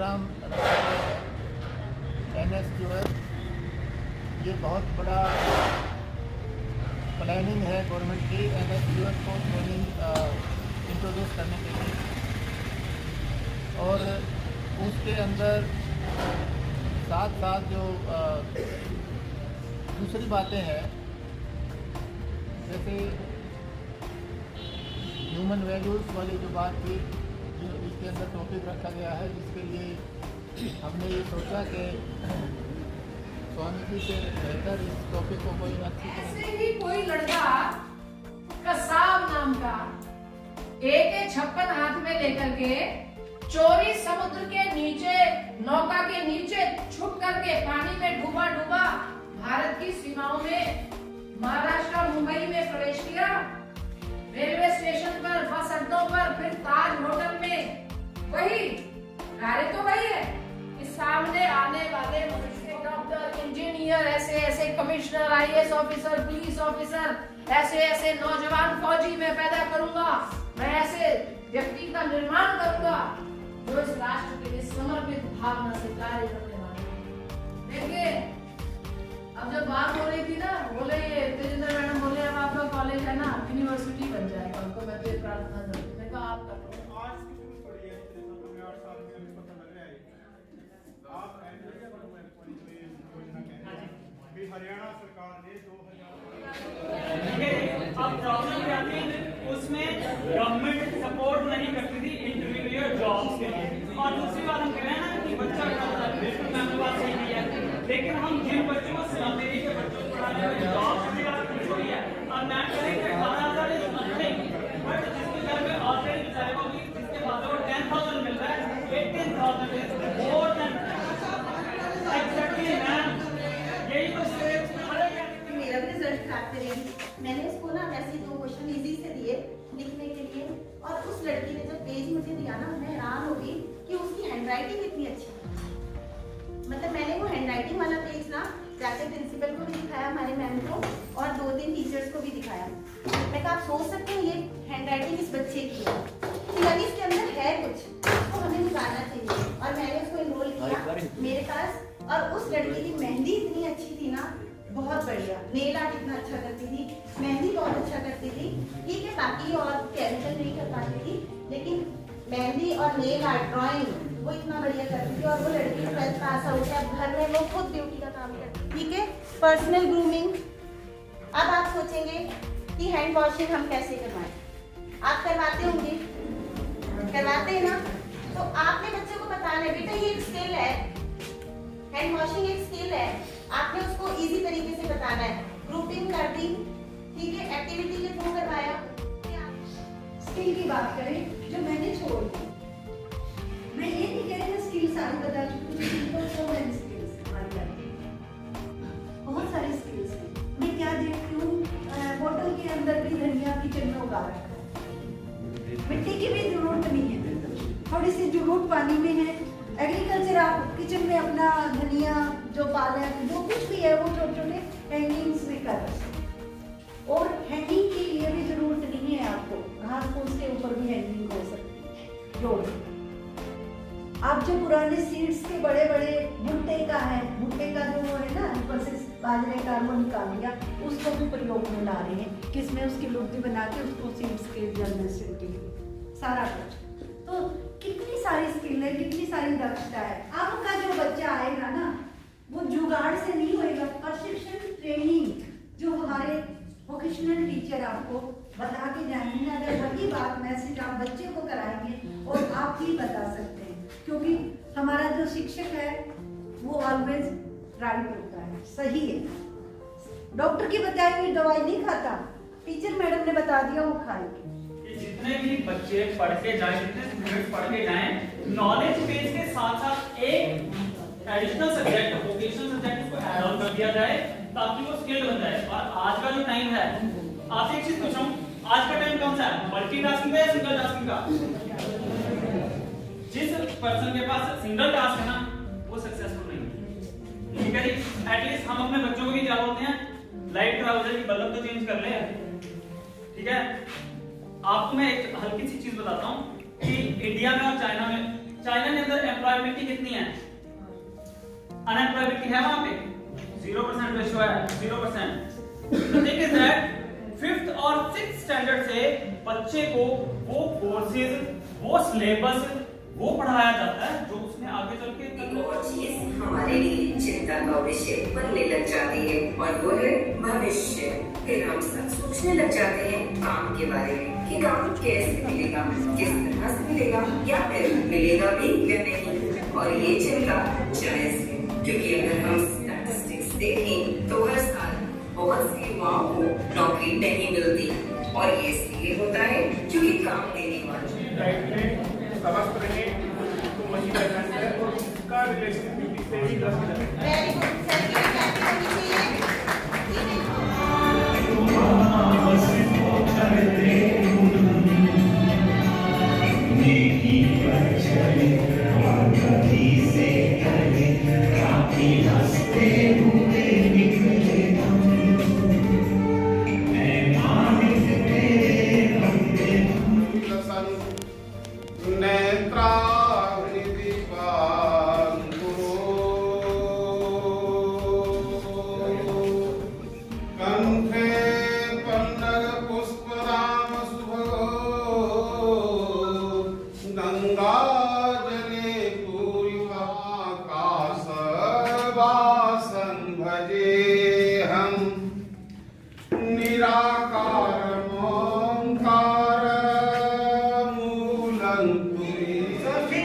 Programme रखा गया है NSQF। ये बहुत बड़ा प्लानिंग है गवर्नमेंट की NSQF को ट्रेनिंग इंट्रोड्यूस करने के लिए, और उसके अंदर साथ साथ जो दूसरी बातें हैं, जैसे ह्यूमन वैल्यूज़ वाली जो बात थी, जो इसके अंदर टॉपिक रखा गया है, जिसके लिए हमने ये सोचा कि स्वामी जी से बेहतर इस टॉपिक को कोई अच्छी तरह ऐसे ही कोई लड़का कसाब नाम का AK-56 हाथ में लेकर के चोरी समुद्र के नीचे, नौका के नीचे छुप करके पानी में डूबा डूबा भारत की सीमाओं में महाराष्ट्र मुंबई में प्रवेश किया। रेलवे स्टेशन पर, बस अड्डों पर, फिर ताज होटल में। वही कार्य तो वही है कि सामने आने वाले मनुष्य, डॉक्टर, इंजीनियर, ऐसे ऐसे commissioner, IAS officer, police officer, ऐसे ऐसे नौजवान फौजी मैं पैदा करूंगा, मैं ऐसे व्यक्ति का निर्माण करूंगा जो इस राष्ट्र के लिए समर्पित भावना से कार्य करने वाले। देखिए, अब जब बात हो रही थी ना, बोले ये तेजिंदर मैडम बोले अब आपका कॉलेज है ना यूनिवर्सिटी बन जाएगा, उनको मैं तो प्रार्थना करूँ। देखो आप कर लो। आज की शुरू पड़ी है, 8 साल में अभी पता लग रहा है आप योजना कह रहे हैं कि हरियाणा सरकार ने 2000 अब प्रॉब्लम क्या थी, उसमें गवर्नमेंट सपोर्ट नहीं करती थी इंटरमीडिएट जॉब्स के लिए। और दूसरी बात हम कह रहे हैं ना कि बच्चा करता है, बिल्कुल मैंने बात सही की है, लेकिन हम जिन बच्चों को स्लमडेरी के बच्चों को पढ़ाने में जॉब्स की बात छोड़ी है, और मैं कह रही हूं 18,000 इज नथिंग, बट जिसके घर में ऑलरेडी बेचारे को जिसके फादर को 10,000 मिल रहा है, 18,000 is more than exactly ma'am. यही तो स्टेज में पड़ेगा। मेरा भी रिजल्ट खराब करेगी। मैंने उसको ना वैसे 2 क्वेश्चन इजी से दिए लिखने के लिए, और उस लड़की ने जब पेज मुझे दिया ना, मैं हैरान हो गई कि उसकी हैंडराइटिंग इतनी अच्छी है। मतलब मैंने वो हैंडराइटिंग वाला पेज ना जाके प्रिंसिपल को भी दिखाया, हमारे मैम को, और 2-3 टीचर्स को भी दिखाया। मैं कहा आप सोच सकते हैं ये हैंडराइटिंग इस बच्चे की है, यानी इसके अंदर है कुछ, उसको हमें निकालना चाहिए। और मैंने उसको इनरोल किया मेरे पास, और उस लड़की की मेहंदी इतनी अच्छी थी ना, बहुत बढ़िया, नेल आर्ट इतना अच्छा करती थी, मेहंदी बहुत अच्छा करती थी। ठीक है, बाकी और केमिकल नहीं कर पाती थी, लेकिन मेहंदी और नेल आर्ट, ड्राइंग वो इतना बढ़िया करती थी। और वो लड़की 12th पास आउट है, अब घर में वो खुद ब्यूटी का काम करती है। ठीक है, पर्सनल ग्रूमिंग। अब आप सोचेंगे कि हैंड वॉशिंग हम कैसे करवाएं, आप करवाते होंगे, करवाते हैं ना, तो आपने बच्चे को बताना है बेटा ये एक स्किल है, हैंड वॉशिंग एक स्किल है, आपने उसको इजी तरीके से बताना है। ग्रुपिंग कर दी, ठीक है, एक्टिविटी के थ्रू करवाया। स्किल की बात करें जो मैंने छोड़ दी, मैं ये नहीं कह रही मैं स्किल सारी बता चुकी हूँ, स्किल्स हमारी आती है, बहुत सारी स्किल्स हैं। मैं क्या देखती हूँ, बोतल के अंदर भी धनिया किचन में उगा रखा है, मिट्टी की भी जरूरत नहीं है, थोड़ी सी जरूरत पानी में है। एग्रीकल्चर आप किचन में अपना धनिया जो पालक जो कुछ भी है वो छोटे छोटे हैंगिंग्स में कर सकते हैं। और हैंगिंग के लिए भी जरूरत नहीं है आपको, घास फूस के ऊपर भी हैंगिंग हो सकती है। जोड़ आप जो पुराने सीड्स के बड़े बड़े भुट्टे का है, भुट्टे का जो वो है ना ऊपर से बाजरे का वो निकाल लिया, उसको भी प्रयोग में ला रहे हैं, किसमें उसकी लुगदी बना के उसको सीड्स के जर्मिनेशन के लिए सारा कुछ। तो कितनी सारी स्किल है, कितनी सारी दक्षता है। अब का जो बच्चा आएगा ना वो जुगाड़ से नहीं होएगा, प्रशिक्षण ट्रेनिंग जो हमारे वोकेशनल टीचर आपको बता के जाएंगे ना, अगर वही बात मैसेज आप बच्चे को कराएंगे और आप ही बता सकते हैं, क्योंकि हमारा जो शिक्षक है वो ऑलवेज राइट होता है, सही है। डॉक्टर की बताई हुई दवाई नहीं खाता, टीचर मैडम ने बता दिया वो खाएगी। जितने भी बच्चे पढ़ के जाएं, जितने स्टूडेंट्स पढ़ के जाएं, नॉलेज बेस के साथ साथ एक एडिशनल सब्जेक्ट, वोकेशनल सब्जेक्ट को ऐड ऑन कर दिया जाए ताकि वो स्किल बन जाए। और आज का जो टाइम है, आपसे एक चीज पूछ रहा हूं, आज का टाइम कौन सा है, मल्टीटास्किंग का या सिंगल टास्किंग का? जिस पर्सन के पास सिंगल टास्क है ना वो सक्सेसफुल नहीं है। ठीक है जी, एटलीस्ट हम अपने बच्चों को भी क्या बोलते हैं, लाइट खराब हो जाएगी बल्ब तो चेंज कर ले। ठीक है, आपको मैं एक हल्की सी चीज बताता हूँ कि इंडिया में और चाइना में चाइना के अंदर एम्प्लॉयबिलिटी कितनी है, अनएम्प्लॉयबिलिटी है वहां पे 0% रेशियो है, 0%। The thing is that 5th और 6th स्टैंडर्ड से बच्चे को वो कोर्सेज, वो सिलेबस, वो पढ़ाया जाता है जो उसने आगे चल के एक और चीज हमारे लिए चिंता का विषय बनने लग जाती है और वो है भविष्य। फिर हम सब सोचने लग जाते हैं काम के बारे में कि काम कैसे मिलेगा, किस तरह से मिलेगा, या फिर मिलेगा भी या नहीं। और ये चिंता जायज है, क्योंकि अगर हम स्टैटिस्टिक्स देखें तो हर साल बहुत से युवाओं को नौकरी नहीं मिलती, और ये इसलिए होता है क्योंकि काम देने वाले समझ रहे तो वही रहना है और उसका रिलेशन ब्यूटी से ही रख वेरी गुड सर, ये कैसे होनी चाहिए?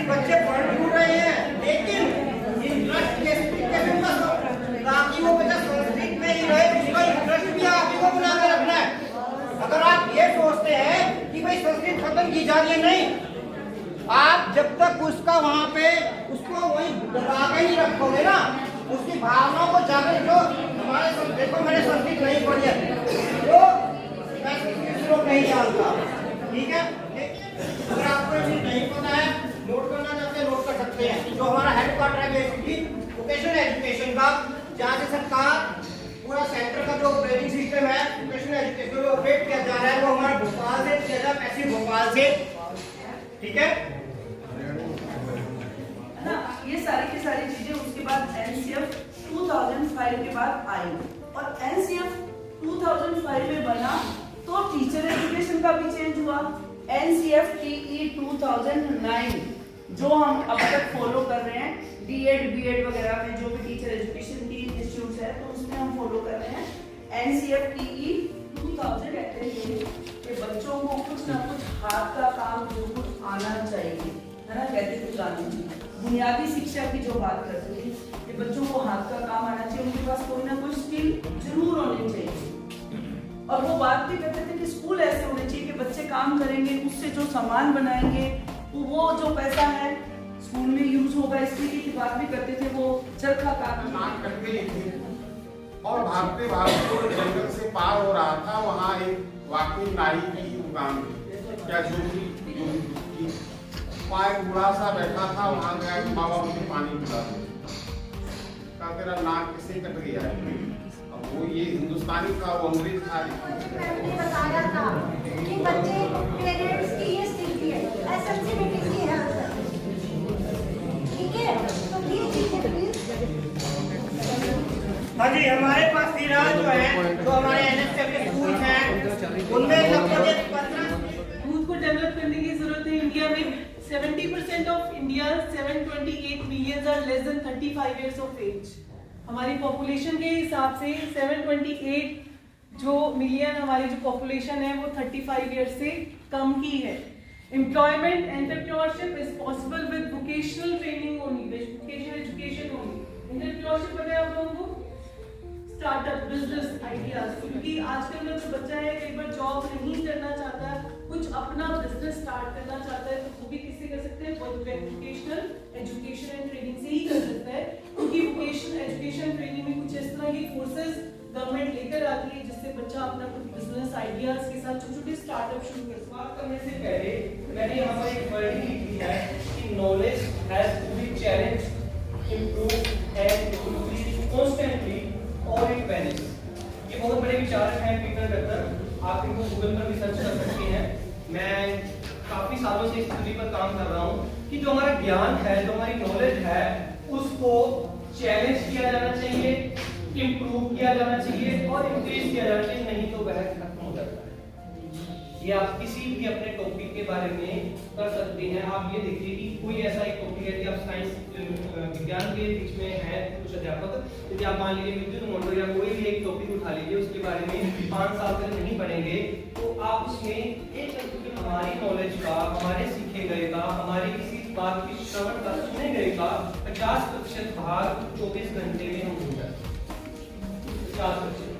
बच्चे पढ़ क्यों रहे हैं, लेकिन इंटरेस्ट कैसे ताकि वो बच्चा संस्कृत में ही रहे, उसका इंटरेस्ट भी आप ही को बना के रखना है। अगर आप ये सोचते हैं कि भाई संस्कृत खत्म की जा रही है, नहीं, आप जब तक उसका वहाँ पे उसको वही लगा के ही रखोगे ना, उसकी भावनाओं को जाकर जो हमारे देखो मैंने संस्कृत नहीं पढ़ी है तो मैं संस्कृत श्लोक नहीं जानता, ठीक है, लेकिन अगर आपको ये चीज नहीं पता है, नोट करना चाहते हैं नोट कर सकते हैं। जो हमारा हेडक्वार्टर है बेसिकली वोकेशनल एजुकेशन का, जहाँ से सरकार पूरा सेंटर का जो ट्रेनिंग सिस्टम है वोकेशनल एजुकेशन में ऑपरेट किया जा रहा है, वो हमारा भोपाल से किया जा रहा है, पैसे भोपाल से, ठीक है ना। ये सारी की सारी चीजें उसके बाद एनसीएफ 2005 के बाद आई, और एनसीएफ 2005 में बना तो टीचर एजुकेशन का भी चेंज हुआ। एनसीएफ टीई 2009 जो हम अब तक फॉलो कर रहे हैं, डीएड बीएड वगैरह में जो भी टीचर एजुकेशन की इंस्टीट्यूट है तो उसमें हम फॉलो कर रहे हैं एनसीएफ टीई 2000। कहते हैं कि बच्चों को कुछ ना कुछ हाथ का काम जरूर आना चाहिए, है ना, कहते थे गांधी जी। बुनियादी शिक्षा की जो बात करते थे कि बच्चों को हाथ का काम आना चाहिए, उनके पास कोई ना कोई स्किल जरूर होनी चाहिए। और वो बात भी करते थे कि स्कूल ऐसे होने चाहिए कि बच्चे काम करेंगे, उससे जो सामान बनाएंगे वो जो पैसा है स्कूल में यूज होगा, इस तरीके की बात भी करते थे। वो चरखा काम करते ही थे और भागते भागते जंगल से पार हो रहा था, वहाँ एक वाकई नाई की दुकान क्या जो भी वहाँ एक बूढ़ा सा बैठा था, वहाँ गया कि बाबा मुझे पानी पिला दो, कहा तेरा नाक किसे कट गया है। अब वो ये हिंदुस्तानी था, वो अंग्रेज था। मैंने बताया था कि बच्चे पेरेंट्स की ये स्थिति है, एसएमसी में किसी है, ठीक है, तो प्लीज हाँ जी, हमारे पास फिलहाल जो है जो हमारे एनएसएफ के स्कूल हैं उनमें लगभग 15 यूथ को डेवलप करने की जरूरत है। इंडिया में 70% of India 728 million are less than 35 years of age. हमारी पॉपुलेशन के हिसाब से 728 जो मिलियन हमारी जो पॉपुलेशन है वो 35 इयर्स से कम की है। Employment entrepreneurship is possible with vocational training only, vocational education only. Entrepreneurship पता है आप लोगों को, स्टार्टअप बिजनेस आइडियाज, क्योंकि आजकल का जो बच्चा है कई बार जॉब नहीं करना चाहता है, कुछ अपना बिजनेस स्टार्ट करना चाहता है, तो वो भी किससे कर सकते हैं, वोकेशनल एजुकेशन एंड ट्रेनिंग से ही कर सकता है। क्योंकि वोकेशनल एजुकेशन ट्रेनिंग में कुछ इस तरह की कोर्सेज गवर्नमेंट लेकर आती है जिससे बच्चा अपना कुछ बिजनेस आइडियाज के साथ छोटे छोटे स्टार्टअप शुरू कर सकता है। बात करने से पहले मैंने यहाँ पर एक वर्डिंग लिखी है कि knowledge has to be challenged, improved and increased constantly और इट वैनिश। ये बहुत बड़े विचारक हैं पीटर ड्रकर, आप इनको गूगल पर भी सर्च कर सकते हैं। मैं काफी सालों से इस स्टडी पर काम कर रहा हूँ कि कि जो हमारा ज्ञान है, जो हमारी नॉलेज है, उसको चैलेंज किया जाना चाहिए, इम्प्रूव किया जाना चाहिए और इंक्रीज किया जाना चाहिए, नहीं तो वह खत्म हो जाता है। ये आप किसी भी अपने टॉपिक के बारे में कर सकते हैं। आप ये देखिए कि कोई ऐसा एक टॉपिक है कि आप साइंस विज्ञान के बीच में है कुछ अध्यापक, यदि आप मान लीजिए विद्युत मोटर या कोई भी एक टॉपिक उठा लीजिए, उसके बारे में 5 साल तक नहीं पढ़ेंगे, तो आप उसमें एक हमारी नॉलेज का, हमारे सीखे गए का, हमारी किसी बात की श्रवण का, सुने गए का 50% भाग 24 घंटे में हम हो जाते हैं। 50%।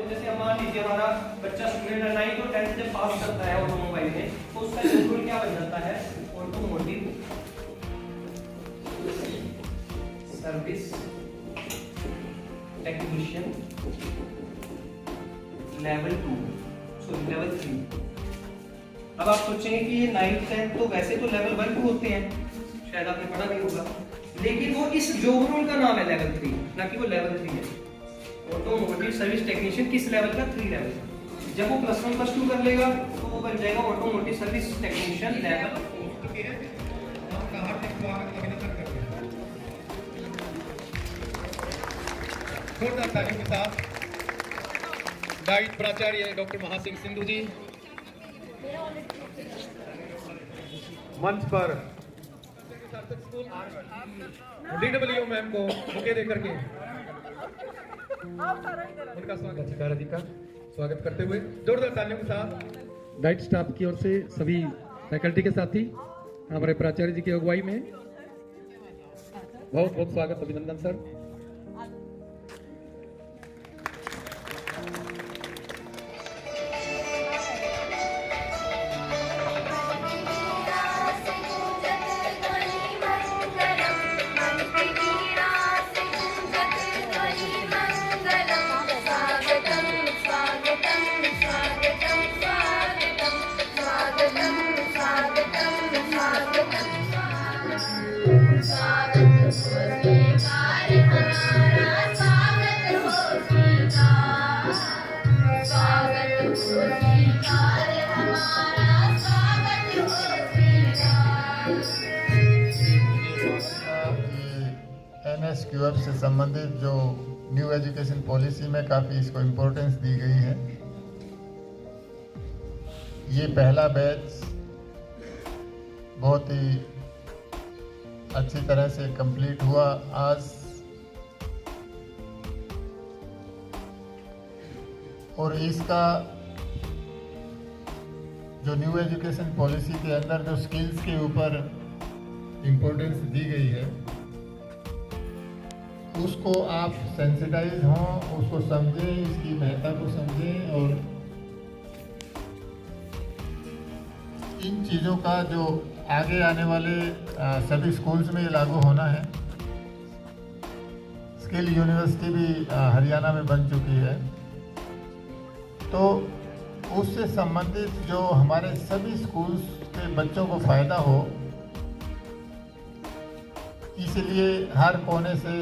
जैसे मान लीजिए हमारा बच्चा स्टूडेंट है, 9 तो 10 जब पास करता है ऑटोमोबाइल में, तो उसका शेड्यूल क्या बन जाता है? Automotive service technician level 2, sorry level 3। अब आप सोचेंगे कि ये 9th 10th तो वैसे तो लेवल 1 2 होते हैं, शायद आपने पढ़ा नहीं होगा, लेकिन वो इस जॉब रोल का नाम है लेवल 3, ना कि वो लेवल 3 है। ऑटोमोटिव सर्विस टेक्नीशियन किस लेवल का? 3 लेवल का। जब वो +1 +2 कर लेगा तो वो बन जाएगा ऑटोमोटिव सर्विस टेक्नीशियन लेवल 4। जोरदार तालियों के साथ डाइट प्राचार्य डॉक्टर महासिंह सिंधु जी मंच पर DWO मैम को बुके देकर के उनका स्वागत सरकार जी का स्वागत करते हुए जोरदार तालियों के साथ डाइट स्टाफ की ओर से सभी फैकल्टी के साथी हमारे प्राचार्य जी की अगुवाई में बहुत बहुत स्वागत, अभिनंदन सर। NSQF से संबंधित जो न्यू एजुकेशन पॉलिसी में काफ़ी इसको इम्पोर्टेंस दी गई है। ये पहला बैच बहुत ही अच्छी तरह से कंप्लीट हुआ आज, और इसका जो न्यू एजुकेशन पॉलिसी के अंदर जो स्किल्स के ऊपर इम्पोर्टेंस दी गई है उसको आप सेंसिटाइज हों, उसको समझें, इसकी महत्ता को समझें और इन चीज़ों का जो आगे आने वाले सभी स्कूल्स में ये लागू होना है। स्किल यूनिवर्सिटी भी हरियाणा में बन चुकी है, तो उससे संबंधित जो हमारे सभी स्कूल्स के बच्चों को फ़ायदा हो, इसलिए हर कोने से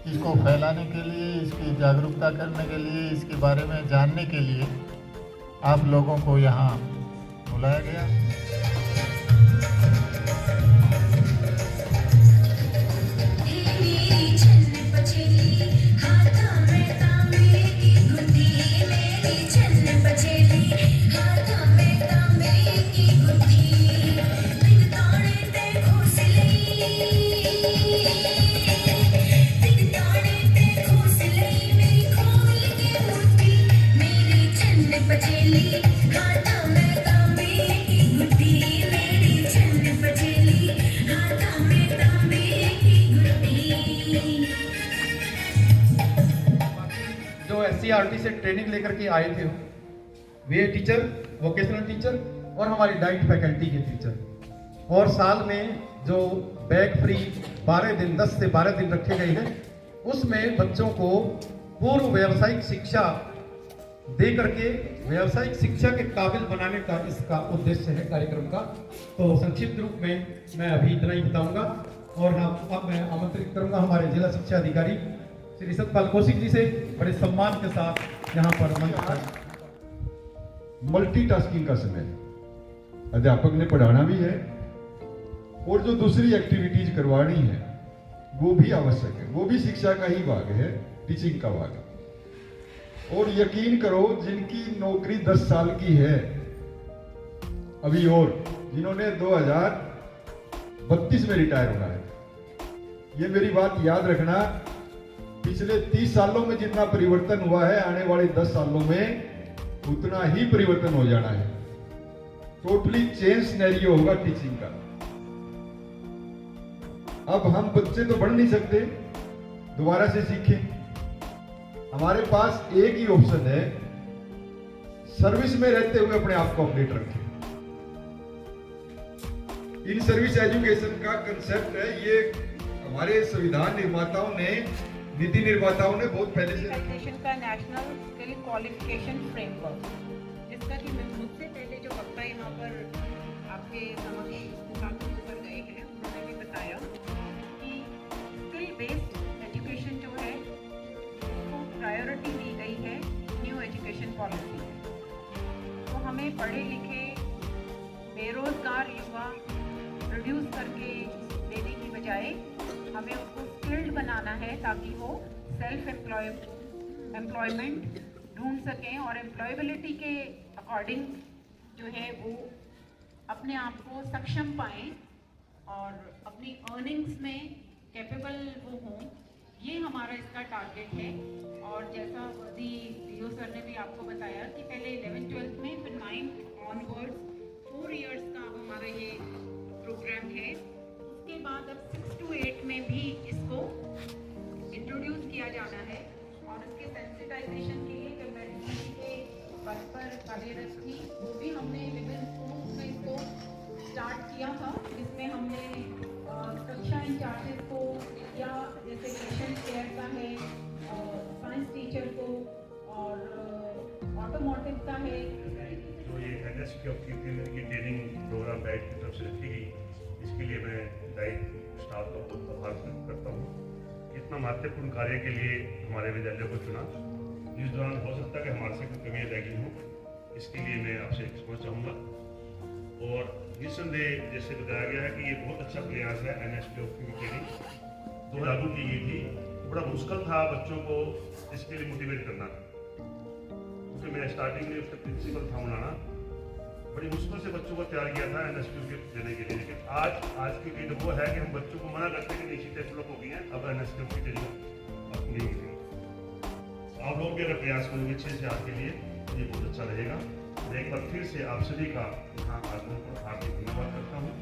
इसको फैलाने के लिए, इसकी जागरूकता करने के लिए, इसके बारे में जानने के लिए आप लोगों को यहाँ बुलाया गया। NCERT से ट्रेनिंग लेकर के आए थे, वे टीचर, वोकेशनल टीचर और हमारी डाइट फैकल्टी के टीचर, और साल में जो बैग फ्री 12 दिन 10 से 12 दिन रखे गए हैं, उसमें बच्चों को पूर्व व्यावसायिक शिक्षा दे करके व्यावसायिक शिक्षा के काबिल बनाने का इसका उद्देश्य है कार्यक्रम का। तो संक्षिप्त रूप में मैं अभी इतना ही बताऊंगा, और अब मैं आमंत्रित करूंगा हमारे जिला शिक्षा अधिकारी श्री सतपाल कौशिक जी से बड़े सम्मान के साथ यहाँ पर मंच पर। मल्टीटास्किंग का समय, अध्यापक ने पढ़ाना भी है और जो दूसरी एक्टिविटीज करवानी है वो भी आवश्यक है, वो भी शिक्षा का ही भाग है, टीचिंग का भाग है। और यकीन करो जिनकी नौकरी 10 साल की है अभी, और जिन्होंने 2032 में रिटायर होना है, ये मेरी बात याद रखना, पिछले 30 सालों में जितना परिवर्तन हुआ है आने वाले 10 सालों में उतना ही परिवर्तन हो जाना है। टोटली चेंज सिनेरियो होगा टीचिंग का। अब हम बच्चे तो बढ़ नहीं सकते, दोबारा से सीखें। हमारे पास एक ही ऑप्शन है, सर्विस में रहते हुए अपने आप को अपडेट रखें। इन सर्विस एजुकेशन का कंसेप्ट है, ये हमारे संविधान निर्माताओं ने, नीति निर्माताओं ने बहुत पहले से का नेशनल स्किल क्वालिफिकेशन फ्रेमवर्क, जिसका कि मुझसे पहले जो वक्ता यहाँ पर आपके समक्ष ऊपर गए हैं उन्होंने भी बताया कि स्किल बेस्ड एजुकेशन जो है उसको प्रायोरिटी दी गई है न्यू एजुकेशन पॉलिसी में। तो हमें पढ़े लिखे बेरोजगार युवा प्रोड्यूस करके देने की बजाय हमें उसको स्किल्ड बनाना है ताकि वो सेल्फ एम्प्लॉयमेंट ढूंढ सकें और एम्प्लॉयबिलिटी के अकॉर्डिंग जो है वो अपने आप को सक्षम पाएं और अपनी अर्निंग्स में कैपेबल वो हों। ये हमारा इसका टारगेट है। और जैसा डीओ सर ने भी आपको बताया कि पहले 11th-12th में, फिर 9th ऑनवर्ड्स 4 इयर्स का हमारा ये प्रोग्राम है। उसके बाद अब 6 to 8 में भी इसको इंट्रोड्यूस किया जाना है। और इसके सेंसिटाइजेशन के लिए जब मैं डीसी के पद पर कार्यरत थी वो भी हमने विभिन्न स्कूल्स में इसको स्टार्ट किया था, जिसमें हमने कक्षा इंचार्जेस को या जैसे पेशेंट केयर का है, साइंस टीचर को और ऑटोमोटिव का है। तो ये NSQF की ट्रेनिंग प्रोग्राम डाइट की तरफ से रखी गई, इसके लिए मैं डाइट स्टाफ का बहुत आभार व्यक्त करता हूँ। इतना महत्वपूर्ण कार्य के लिए हमारे विद्यालय को चुना। इस दौरान हो सकता है कि हमारे से कोई कमियाँ रह गई हों, इसके लिए मैं आपसे क्षमा चाहूँगा। और निस्संदेह जैसे बताया गया है कि ये बहुत अच्छा प्रयास है NSQF की ट्रेनिंग जो लागू की गई थी। बड़ा मुश्किल था बच्चों को इसके लिए मोटिवेट करना, क्योंकि मैं स्टार्टिंग में उसका प्रिंसिपल था बनाना, बड़ी मुश्किल से बच्चों को तैयार किया था NSQF देने के लिए। लेकिन आज की डेट वो है कि हम बच्चों को मना करते हैं कि निश्चित डेवलप हो गई हैं, अब NSQF की ट्रेनिंग अपनी आप लोग भी अगर प्रयास करेंगे 6 से 8 के लिए ये बहुत अच्छा रहेगा। मैं एक बार फिर से आप सभी का यहाँ आगमन पर हार्दिक धन्यवाद करता हूँ।